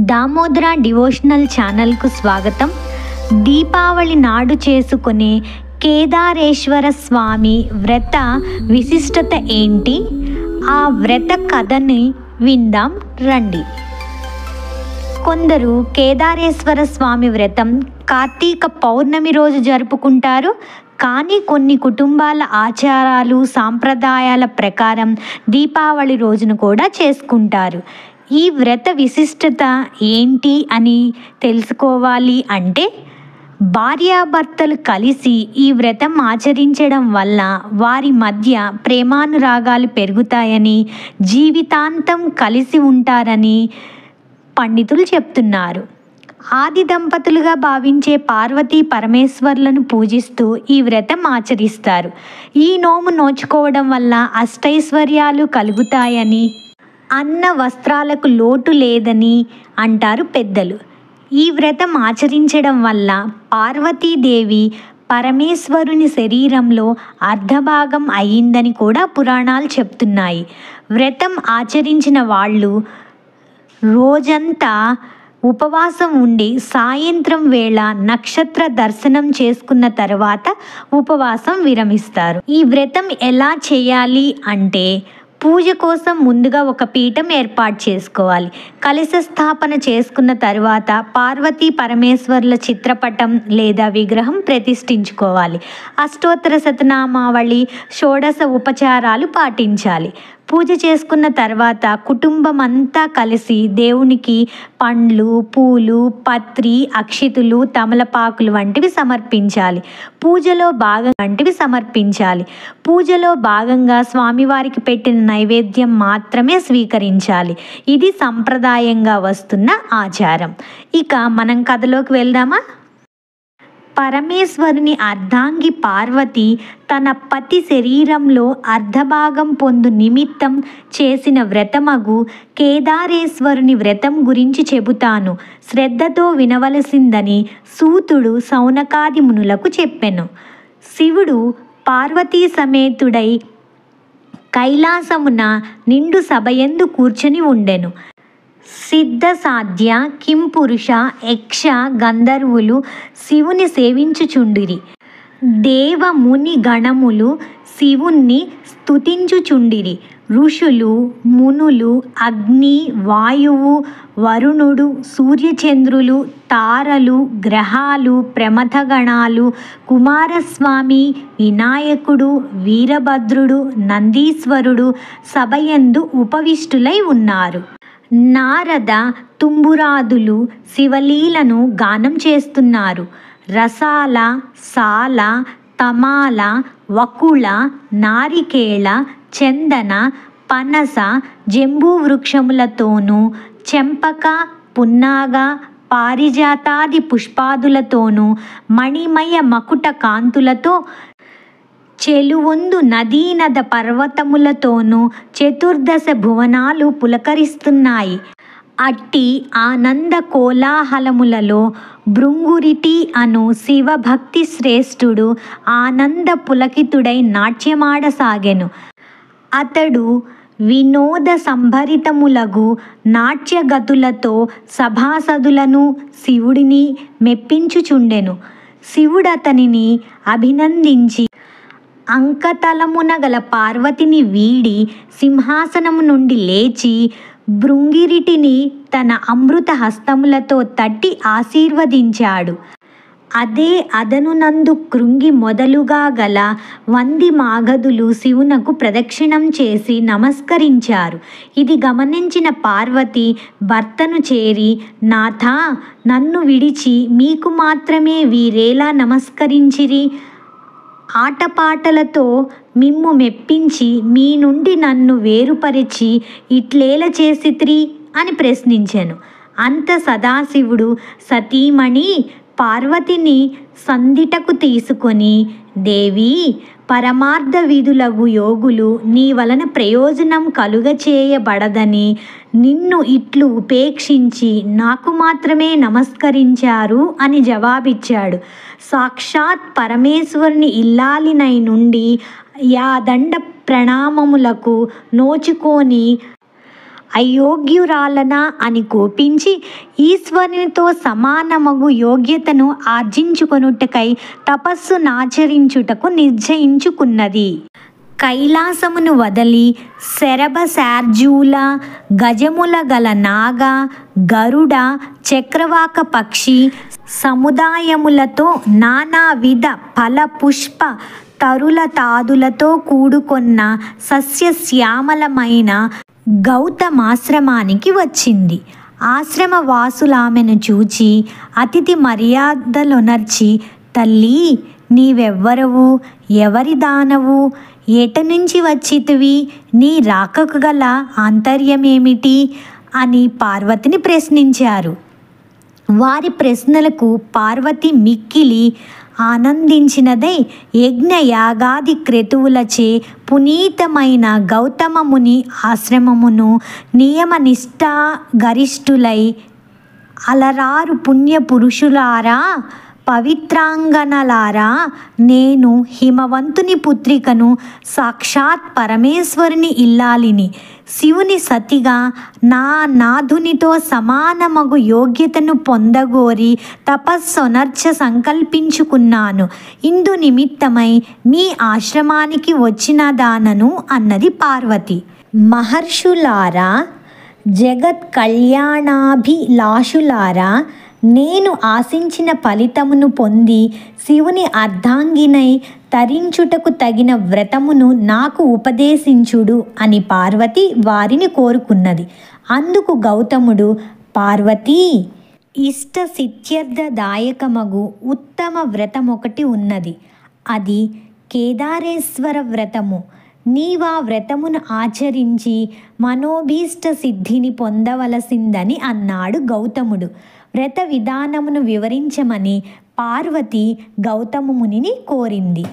Damodara devotional ఛానల్కు స్వాగతం. దీపావళి నాడు చేసుకునే కేదారేశ్వర స్వామి వ్రత విశిష్టత ఏంటి? ఆ వ్రత కథని విందాం రండి. కొందరు కేదారేశ్వర స్వామి వ్రతం కార్తీక పౌర్ణమి రోజు జరుపుకుంటారు. కానీ కొన్ని కుటుంబాల ఆచారాలు సాంప్రదాయాల ప్రకారం దీపావళి రోజును కూడా చేసుకుంటారు. ఈ వ్రత విశిష్టత ఏంటి అని తెలుసుకోవాలి అంటే, భార్యాభర్తలు కలిసి ఈ వ్రతం ఆచరించడం వల్ల వారి మధ్య ప్రేమానురాగాలు పెరుగుతాయని, జీవితాంతం కలిసి ఉంటారని పండితులు చెప్తున్నారు. ఆది దంపతులుగా భావించే పార్వతీ పరమేశ్వర్లను పూజిస్తూ ఈ వ్రతం ఆచరిస్తారు. ఈ నోము నోచుకోవడం వల్ల అష్టైశ్వర్యాలు కలుగుతాయని, అన్న వస్త్రాలకు లోటు లేదని అంటారు పెద్దలు. ఈ వ్రతం ఆచరించడం వల్ల పార్వతీదేవి పరమేశ్వరుని శరీరంలో అర్ధభాగం అయ్యిందని కూడా పురాణాలు చెప్తున్నాయి. వ్రతం ఆచరించిన వాళ్ళు రోజంతా ఉపవాసం ఉండి సాయంత్రం వేళ నక్షత్ర దర్శనం చేసుకున్న తర్వాత ఉపవాసం విరమిస్తారు. ఈ వ్రతం ఎలా చేయాలి అంటే, పూజ కోసం ముందుగా ఒక పీఠం ఏర్పాటు చేసుకోవాలి. కలశ స్థాపన చేసుకున్న తరువాత పార్వతీ పరమేశ్వర్ల చిత్రపటం లేదా విగ్రహం ప్రతిష్ఠించుకోవాలి. అష్టోత్తర శతనామావళి, షోడశ ఉపచారాలు పాటించాలి. పూజ చేసుకున్న తర్వాత కుటుంబం అంతా కలిసి దేవునికి పండ్లు, పూలు, పత్రి, అక్షితులు, తమలపాకులు వంటివి సమర్పించాలి. పూజలో భాగంగా స్వామివారికి పెట్టిన నైవేద్యం మాత్రమే స్వీకరించాలి. ఇది సంప్రదాయంగా వస్తున్న ఆచారం. ఇక మనం కథలోకి వెళ్దామా? పరమేశ్వరుని అర్ధాంగి పార్వతి తన పతి శరీరంలో అర్ధభాగం పొందు నిమిత్తం చేసిన వ్రతమగు కేదారేశ్వరుని వ్రతం గురించి చెబుతాను, శ్రద్ధతో వినవలసిందని సూతుడు సౌనకాది మునులకు చెప్పెను. శివుడు పార్వతీ సమేతుడై కైలాసమున నిండు సభయందు కూర్చొని ఉండెను. సిద్ధ సాధ్య కింపురుష యక్ష గంధర్వులు శివుని సేవించుచుండిరి. దేవ ముని గణములు శివుణ్ణి స్తుతించుచుండిరి. ఋషులు, మునులు, అగ్ని, వాయువు, వరుణుడు, సూర్యచంద్రులు, తారలు, గ్రహాలు, ప్రమథగణాలు, కుమారస్వామి, వినాయకుడు, వీరభద్రుడు, నందీశ్వరుడు సభయందు ఉపవిష్టులై ఉన్నారు. నారద తుంబురాదులు శివలీలను గానం చేస్తున్నారు. రసాల, సాల, తమాల, వకుళ, నారికేళ, చందన, పనస, జంబూ వృక్షములతోనూ, చెంపక, పున్నాగ, పారిజాతాది పుష్పాదులతోనూ, మణిమయ మకుట కాంతులతో, చెలువొందు నదీనద పర్వతములతోనూ చతుర్దశ భువనాలు పులకరిస్తున్నాయి. అట్టి ఆనంద కోలాహలములలో భృంగురిటి అను శివభక్తి శ్రేష్ఠుడు ఆనంద పులకితుడై నాట్యమాడసాగెను. అతడు వినోద సంభరితములగు నాట్యగతులతో సభాసదులను శివుడిని మెప్పించుచుండెను. శివుడతనిని అభినందించి అంకతలమున గల పార్వతిని వీడి సింహాసనము నుండి లేచి భృంగిరిటిని తన అమృత హస్తములతో తట్టి ఆశీర్వదించాడు. అదే అదనునందు కృంగి మొదలుగా గల 100 మాగధులు శివునకు ప్రదక్షిణం చేసి నమస్కరించారు. ఇది గమనించిన పార్వతి భర్తను చేరి, నాథా, నన్ను విడిచి మీకు మాత్రమే వీరేలా నమస్కరించిరి? ఆటపాటలతో మిమ్ము మెప్పించి మీ నుండి నన్ను వేరుపరిచి ఇట్లేల చేసిత్రి అని ప్రశ్నించెను. అంత సదాశివుడు సతీమణి పార్వతిని సందిటకు తీసుకొని, దేవి, పరమార్థ విధులగు యోగులు నీ వలన ప్రయోజనం కలుగచేయబడదని నిన్ను ఇట్లు ఉపేక్షించి నాకు మాత్రమే నమస్కరించారు అని జవాబిచ్చాడు. సాక్షాత్ పరమేశ్వరుని ఇల్లాలినై నుండి యాదండ ప్రణామములకు నోచుకొని అయోగ్యురాలనా అని కోపించి ఈశ్వరునితో సమానమగు యోగ్యతను ఆర్జించుకొనుటకై తపస్సునాచరించుటకు నిశ్చయించుకున్నది. కైలాసమును వదలి శరభశార్జూల, గజముల గల నాగ, గరుడ, చక్రవాక పక్షి సముదాయములతో నానావిధ ఫల పుష్ప తరులతాదులతో కూడుకొన్న సస్యశ్యామలమైన గౌతమాశ్రమానికి వచ్చింది. ఆశ్రమవాసులామెను చూచి అతిథి మర్యాదలొనర్చి, తల్లీ, నీవెవ్వరవు? ఎవరి దానవు? ఎటనుంచి వచ్చితివి? నీ రాకకు గల ఆంతర్యమేమిటి? అని పార్వతిని ప్రశ్నించారు. వారి ప్రశ్నలకు పార్వతి మిక్కిలి ఆనందించినదై యజ్ఞయాగాది క్రతువులచే పునీతమైన గౌతమముని ఆశ్రమమును నియమనిష్టా గరిష్ఠులై అలరారు పుణ్యపురుషులారా, పవిత్రాంగనలారా, నేను హిమవంతుని పుత్రికను, సాక్షాత్ పరమేశ్వరుని ఇల్లాలిని, శివుని సతిగా నా నాథునితో సమానమగు యోగ్యతను పొందగోరి తపస్సొనర్చ సంకల్పించుకున్నాను. ఇందు నిమిత్తమై మీ ఆశ్రమానికి వచ్చిన దానను అన్నది పార్వతి. మహర్షులారా, జగత్ కళ్యాణాభిలాషులారా, నేను ఆశించిన ఫలితమును పొంది శివుని అర్ధాంగినై తరించుటకు తగిన వ్రతమును నాకు ఉపదేశించుడు అని పార్వతి వారిని కోరుకున్నది. అందుకు గౌతముడు, పార్వతీ, ఇష్టసిద్ధ్యర్థదాయకమగు ఉత్తమ వ్రతమొకటి ఉన్నది. అది కేదారేశ్వర వ్రతము. నీవా వ్రతమును ఆచరించి మనోభీష్ట సిద్ధిని పొందవలసిందని అన్నాడు గౌతముడు. వ్రత విధానమును వివరించమని పార్వతి గౌతమునిని కోరింది.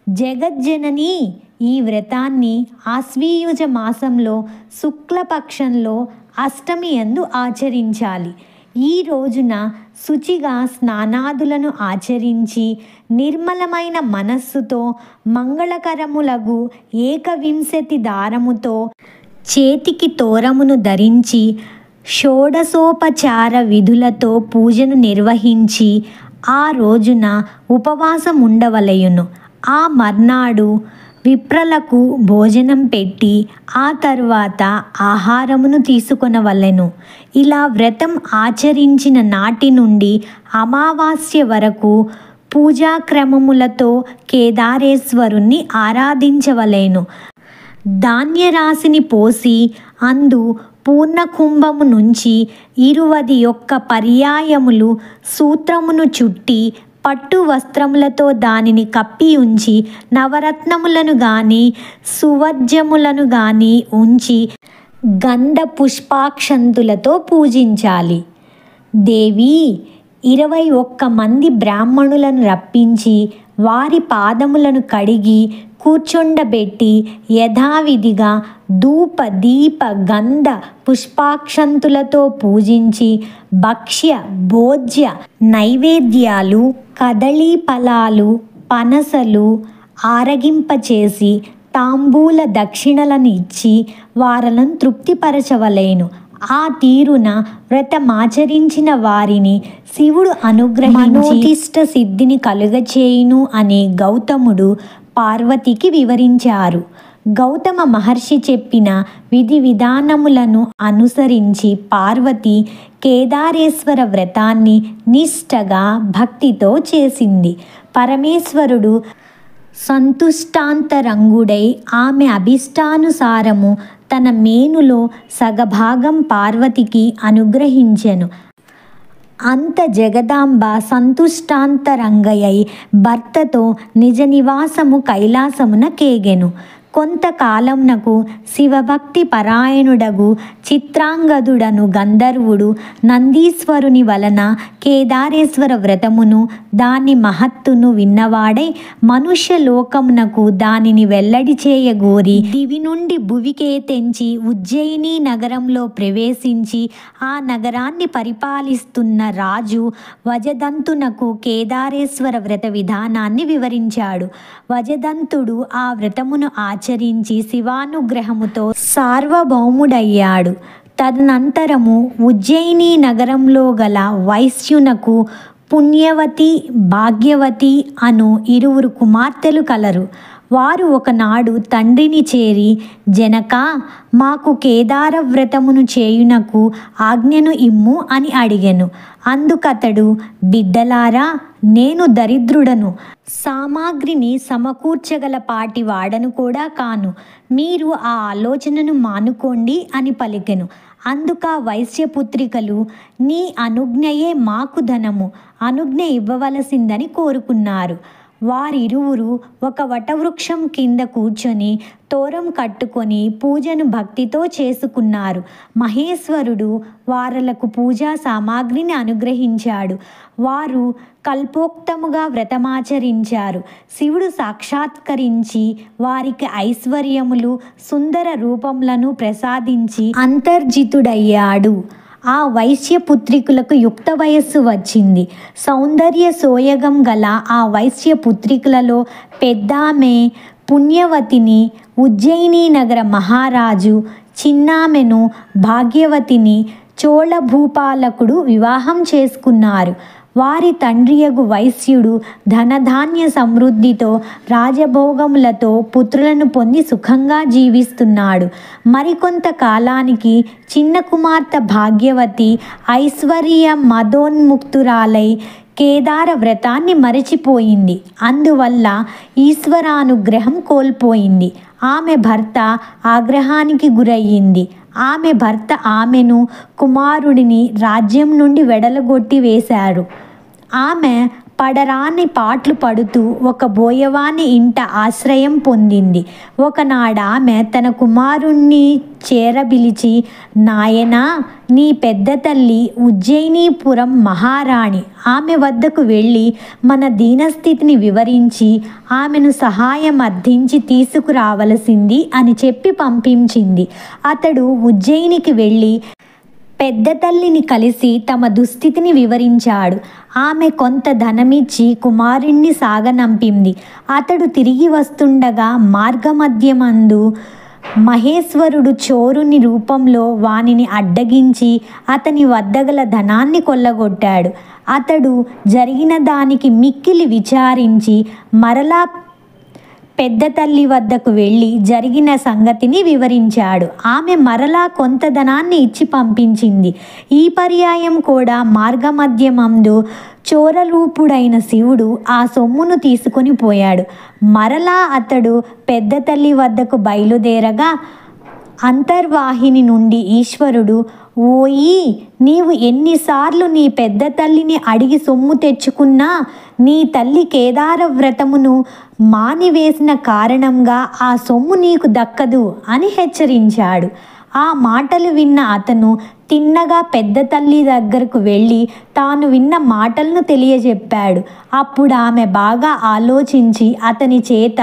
జగజ్జనని, ఈ వ్రతాన్ని ఆశ్వీయుజ మాసంలో శుక్లపక్షంలో అష్టమి యందు ఆచరించాలి. ఈ రోజున శుచిగా స్నానాదులను ఆచరించి నిర్మలమైన మనస్సుతో మంగళకరములగు 21 దారముతో చేతికి తోరమును ధరించి షోడశోపచార విధులతో పూజను నిర్వహించి ఆ రోజున ఉపవాసం ఉండవలయును. ఆ మర్నాడు విప్రలకు భోజనం పెట్టి ఆ తర్వాత ఆహారమును తీసుకొనవలెను. ఇలా వ్రతం ఆచరించిన నాటి నుండి అమావాస్య వరకు పూజాక్రమములతో కేదారేశ్వరుణ్ణి ఆరాధించవలెను. ధాన్యరాశిని పోసి అందు పూర్ణకుంభము నుంచి 21 పర్యాయములు సూత్రమును చుట్టి పట్టు వస్త్రములతో దానిని కప్పి ఉంచి నవరత్నములను గాని సువర్జములను గాని ఉంచి గంధ పుష్పాక్షంతులతో పూజించాలి. దేవి, 21 మంది బ్రాహ్మణులను రప్పించి వారి పాదములను కడిగి కూర్చుండబెట్టి యథావిధిగా ధూప దీప గంధ పుష్పాక్షంతులతో పూజించి భక్ష్య భోజ్య నైవేద్యాలు, కదళీ ఫలాలు, పనసలు ఆరగింపచేసి తాంబూల దక్షిణలను ఇచ్చి వారలను తృప్తిపరచవలేను. ఆ తీరున వ్రతమాచరించిన వారిని శివుడు అనుగ్రహించి మనోతిష్ట సిద్ధిని కలుగచేయును అని గౌతముడు పార్వతికి వివరించారు. గౌతమ మహర్షి చెప్పిన విధి విధానములను అనుసరించి పార్వతి కేదారేశ్వర వ్రతాన్ని నిష్టగా భక్తితో చేసింది. పరమేశ్వరుడు సంతుష్టాంతరంగుడై ఆమె అభిష్టానుసారము తన మేనులో సగభాగం పార్వతికి అనుగ్రహించెను. అంత జగదాంబ సంతుష్టాంతరంగయై భర్తతో నిజ నివాసము కైలాసమున కేగెను. కొంతకాలంనకు శివభక్తి పరాయణుడగు చిత్రాంగదుడను గంధర్వుడు నందీశ్వరుని వలన కేదారేశ్వర వ్రతమును దాని మహత్తును విన్నవాడై మనుష్య లోకమునకు దానిని వెల్లడి చేయగోరి దివి నుండి భువికే తెంచి ఉజ్జయిని నగరంలో ప్రవేశించి ఆ నగరాన్ని పరిపాలిస్తున్న రాజు వజదంతునకు కేదారేశ్వర వ్రత విధానాన్ని వివరించాడు. వజదంతుడు ఆ వ్రతమును ఆచరించి శివానుగ్రహముతో సార్వభౌముడయ్యాడు. తదనంతరము ఉజ్జయిని నగరంలో గల వైశ్యునకు పుణ్యవతి, భాగ్యవతి అను ఇరువురు కుమార్తెలు కలరు. వారు ఒకనాడు తండ్రిని చేరి, జనకా, మాకు కేదార వ్రతమును చేయునకు ఆజ్ఞను ఇమ్ము అని అడిగెను. అందుకతడు, బిడ్డలారా, నేను దరిద్రుడను, సామాగ్రిని సమకూర్చగల పాటి వాడను కూడా కాను. మీరు ఆ ఆలోచనను మానుకోండి అని పలికెను. అందుక వైశ్యపుత్రికలు, నీ అనుజ్ఞయే మాకు ధనము, అనుజ్ఞ ఇవ్వవలసిందని కోరుకున్నారు. వారిరువురు ఒక వటవృక్షం కింద కూర్చొని తోరం కట్టుకొని పూజను భక్తితో చేసుకున్నారు. మహేశ్వరుడు వారలకు పూజా సామాగ్రిని అనుగ్రహించాడు. వారు కల్పోక్తముగా వ్రతమాచరించారు. శివుడు సాక్షాత్కరించి వారికి ఐశ్వర్యములు, సుందర రూపములను ప్రసాదించి అంతర్జితుడయ్యాడు. ఆ వైశ్యపుత్రికులకు యుక్త వయస్సు వచ్చింది. సౌందర్య సోయగం గల ఆ వైశ్యపుత్రికులలో పెద్దామె పుణ్యవతిని ఉజ్జయిని నగర మహారాజు, చిన్నామెను భాగ్యవతిని చోళ భూపాలకుడు వివాహం చేసుకున్నారు. వారి తండ్రియగు వైశ్యుడు ధనధాన్య సమృద్ధితో, రాజభోగములతో పుత్రులను పొంది సుఖంగా జీవిస్తున్నాడు. మరికొంత కాలానికి చిన్న కుమార్తె భాగ్యవతి ఐశ్వర్య మదోన్ముక్తురాలై కేదార వ్రతాన్ని మరచిపోయింది. అందువల్ల ఈశ్వరానుగ్రహం కోల్పోయింది. ఆమె భర్త ఆగ్రహానికి గురయ్యింది. ఆమె భర్త ఆమెను, కుమారుడిని రాజ్యం నుండి వెడలగొట్టి వేశారు. ఆమె పడరాని పాట్లు పడుతూ ఒక బోయవాని ఇంట ఆశ్రయం పొందింది. ఒకనాడు ఆమె తన కుమారుణ్ణి చేరబిలిచి, నాయనా, నీ పెద్ద తల్లి ఉజ్జయినీపురం మహారాణి, ఆమె వద్దకు వెళ్ళి మన దీనస్థితిని వివరించి ఆమెను సహాయం అర్థించి తీసుకురావలసింది అని చెప్పి పంపించింది. అతడు ఉజ్జయినికి వెళ్ళి పెద్ద తల్లిని కలిసి తమ దుస్థితిని వివరించాడు. ఆమె కొంత ధనమిచ్చి కుమారుణ్ణి సాగనంపింది. అతడు తిరిగి వస్తుండగా మార్గమధ్యమందు మహేశ్వరుడు చోరుని రూపంలో వానిని అడ్డగించి అతని వద్దగల ధనాన్ని కొల్లగొట్టాడు. అతడు జరిగిన దానికి మిక్కిలి విచారించి మరలా పెద్ద తల్లి వద్దకు వెళ్ళి జరిగిన సంగతిని వివరించాడు. ఆమె మరలా కొంత ధనాన్ని ఇచ్చి పంపించింది. ఈ పర్యాయం కూడా మార్గమధ్యమందు చోరరూపుడైన శివుడు ఆ సొమ్మును తీసుకొని పోయాడు. మరలా అతడు పెద్ద తల్లి వద్దకు బయలుదేరగా అంతర్వాహిని నుండి ఈశ్వరుడు, ఓయి, నీవు ఎన్నిసార్లు నీ పెద్ద తల్లిని అడిగి సొమ్ము తెచ్చుకున్నా నీ తల్లి కేదార వ్రతమును మానివేసిన కారణంగా ఆ సొమ్ము నీకు దక్కదు అని హెచ్చరించాడు. ఆ మాటలు విన్న అతను తిన్నగా పెద్ద తల్లి దగ్గరకు వెళ్ళి తాను విన్న మాటలను తెలియజెప్పాడు. అప్పుడు ఆమె బాగా ఆలోచించి అతని చేత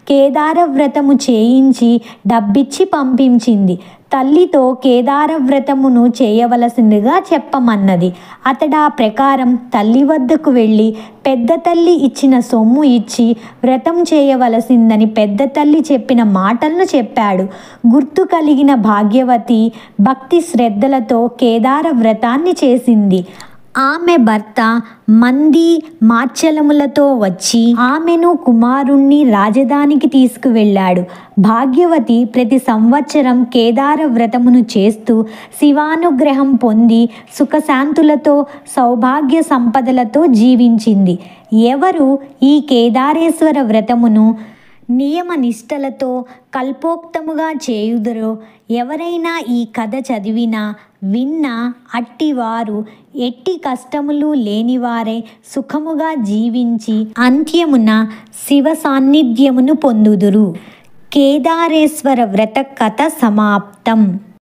కేదార వ్రతము చేయించి డబ్బిచ్చి పంపించింది. తల్లితో కేదార వ్రతమును చేయవలసిందిగా చెప్పమన్నది. అతడు ఆ ప్రకారం తల్లి వద్దకు వెళ్ళి పెద్ద తల్లి ఇచ్చిన సొమ్ము ఇచ్చి వ్రతం చేయవలసిందని పెద్ద తల్లి చెప్పిన మాటలను చెప్పాడు. గుర్తు కలిగిన భాగ్యవతి భక్తి శ్రద్ధలతో కేదార వ్రతాన్ని చేసింది. ఆమె భర్త మంది మాచలములతో వచ్చి ఆమెను, కుమారుణ్ణి రాజధానికి తీసుకువెళ్ళాడు. భాగ్యవతి ప్రతి సంవత్సరం కేదార వ్రతమును చేస్తూ శివానుగ్రహం పొంది సుఖశాంతులతో, సౌభాగ్య సంపదలతో జీవించింది. ఎవరు ఈ కేదారేశ్వర వ్రతమును నియమ నిష్టలతో కల్పోక్తముగా చేయుదురో, ఎవరైనా ఈ కథ చదివినా విన్నా అట్టివారు ఎట్టి కష్టములు లేనివారై సుఖముగా జీవించి అంత్యమున శివ సాన్నిధ్యమును పొందుదురు. కేదారేశ్వర వ్రత కథ సమాప్తం.